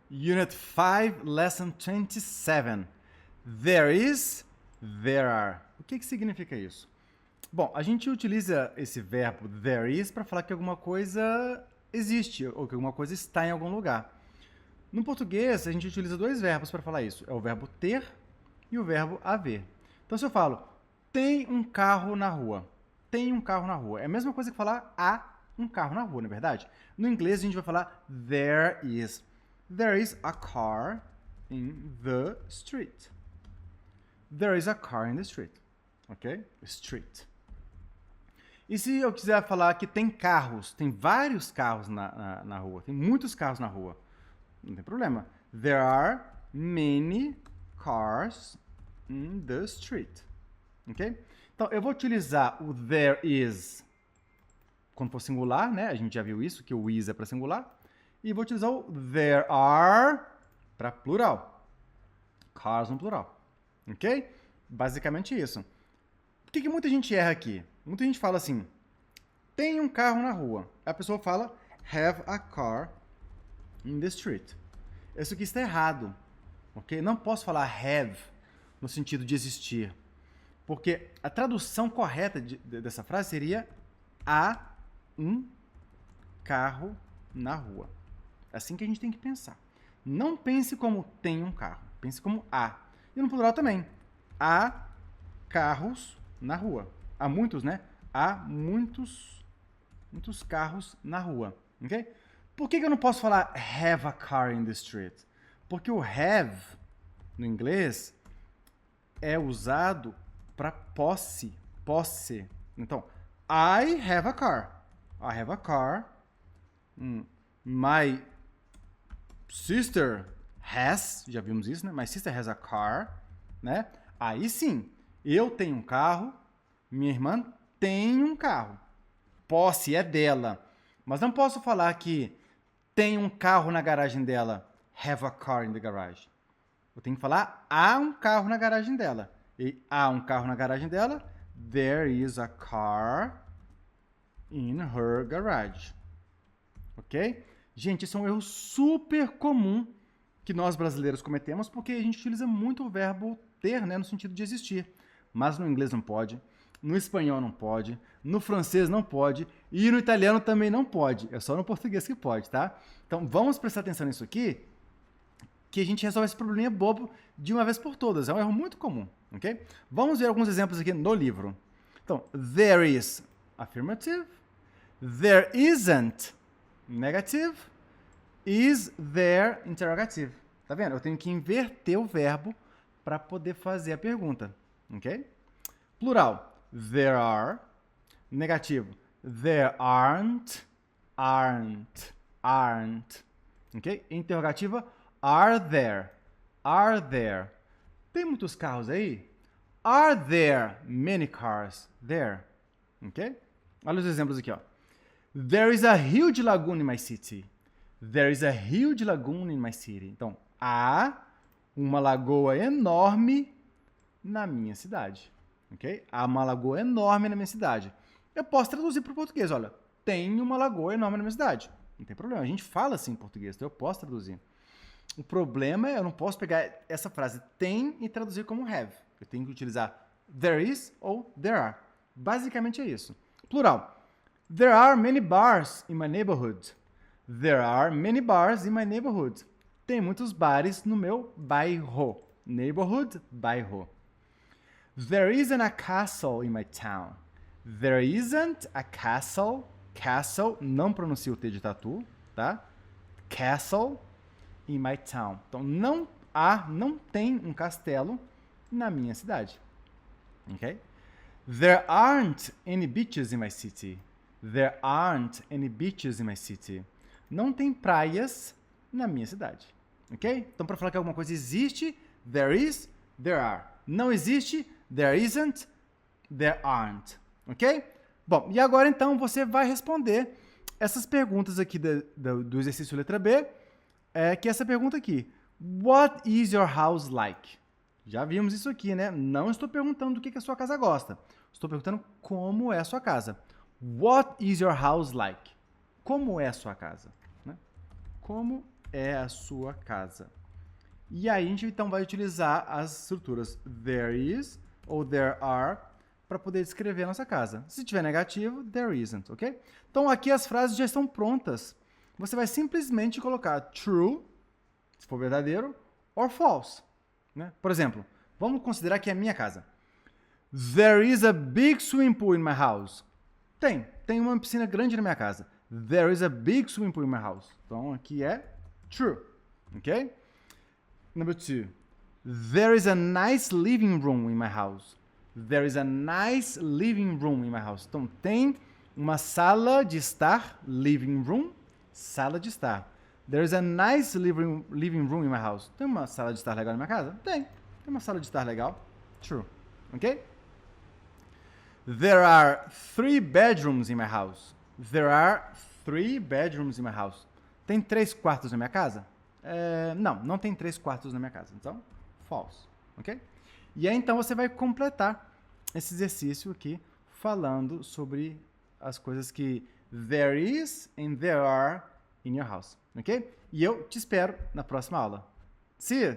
Unit 5, Lesson 27. There is, there are. O que significa isso? Bom, a gente utiliza esse verbo there is para falar que alguma coisa existe ou que alguma coisa está em algum lugar. No português, a gente utiliza dois verbos para falar isso. É o verbo ter e o verbo haver. Então, se eu falo, tem um carro na rua. Tem um carro na rua. É a mesma coisa que falar há um carro na rua, não é verdade? No inglês, a gente vai falar there is. There is a car in the street. There is a car in the street. Ok? Street. E se eu quiser falar que tem carros, tem vários carros na rua, tem muitos carros na rua, não tem problema. There are many cars in the street. Ok? Então, eu vou utilizar o there is quando for singular, né? A gente já viu isso, que o is é para singular. E vou utilizar o there are para plural. Cars no plural. Ok? Basicamente isso. Por que muita gente erra aqui? Muita gente fala assim, tem um carro na rua. A pessoa fala, have a car in the street. Isso aqui está errado. Ok? Não posso falar have no sentido de existir. Porque a tradução correta dessa frase seria há um carro na rua. É assim que a gente tem que pensar. Não pense como tem um carro. Pense como há. E no plural também. Há carros na rua. Há muitos, né? Há muitos carros na rua. Ok? Por que eu não posso falar have a car in the street? Porque o have, no inglês, é usado para posse. Posse. Então, I have a car. I have a car. My sister has, já vimos isso, né? My sister has a car, né? Aí sim, eu tenho um carro, minha irmã tem um carro. Posse é dela. Mas não posso falar que tem um carro na garagem dela. Have a car in the garage. Eu tenho que falar há um carro na garagem dela. E há um carro na garagem dela. There is a car in her garage. Ok? Gente, esse é um erro super comum que nós brasileiros cometemos, porque a gente utiliza muito o verbo ter, né, no sentido de existir. Mas no inglês não pode, no espanhol não pode, no francês não pode e no italiano também não pode. É só no português que pode, tá? Então vamos prestar atenção nisso aqui, que a gente resolve esse probleminha bobo de uma vez por todas. É um erro muito comum, ok? Vamos ver alguns exemplos aqui no livro. Então, there is affirmative, there isn't negative, is there interrogative. Tá vendo? Eu tenho que inverter o verbo para poder fazer a pergunta, ok? Plural, there are. Negativo, there aren't, aren't, aren't. Ok? Interrogativa, are there, are there. Tem muitos carros aí? Are there many cars there? Ok? Olha os exemplos aqui, ó. There is a huge lagoon in my city. There is a huge lagoon in my city. Então, há uma lagoa enorme na minha cidade. Ok? Há uma lagoa enorme na minha cidade. Eu posso traduzir para o português, olha. Tem uma lagoa enorme na minha cidade. Não tem problema. A gente fala assim em português, então eu posso traduzir. O problema é eu não posso pegar essa frase tem e traduzir como have. Eu tenho que utilizar there is ou there are. Basicamente é isso. Plural. There are many bars in my neighborhood. There are many bars in my neighborhood. Tem muitos bares no meu bairro. Neighborhood, bairro. There isn't a castle in my town. There isn't a castle. Castle, não pronuncio o T de tatu, tá? Castle in my town. Então, não tem um castelo na minha cidade. Ok? There aren't any beaches in my city. There aren't any beaches in my city. Não tem praias na minha cidade. Ok? Então, para falar que alguma coisa existe, there is, there are. Não existe, there isn't, there aren't. Ok? Bom, e agora então você vai responder essas perguntas aqui do exercício letra B, que é essa pergunta aqui. What is your house like? Já vimos isso aqui, né? Não estou perguntando do que a sua casa gosta. Estou perguntando como é a sua casa. What is your house like? Como é a sua casa? Né? Como é a sua casa. E aí a gente então vai utilizar as estruturas there is ou there are para poder descrever a nossa casa. Se tiver negativo, there isn't, ok? Então aqui as frases já estão prontas. Você vai simplesmente colocar true, se for verdadeiro, or false. Né? Por exemplo, vamos considerar que é a minha casa. There is a big swimming pool in my house. Tem uma piscina grande na minha casa. There is a big swimming pool in my house. Então aqui é true, ok? Number 2. There is a nice living room in my house. There is a nice living room in my house. Então, tem uma sala de estar, living room, sala de estar. There is a nice living room in my house. Tem uma sala de estar legal na minha casa? Tem uma sala de estar legal. True. Ok? There are 3 bedrooms in my house. There are 3 bedrooms in my house. Tem 3 quartos na minha casa? Não tem 3 quartos na minha casa. Então, false. Ok? E aí, então, você vai completar esse exercício aqui falando sobre as coisas que there is and there are in your house. Ok? E eu te espero na próxima aula. See you!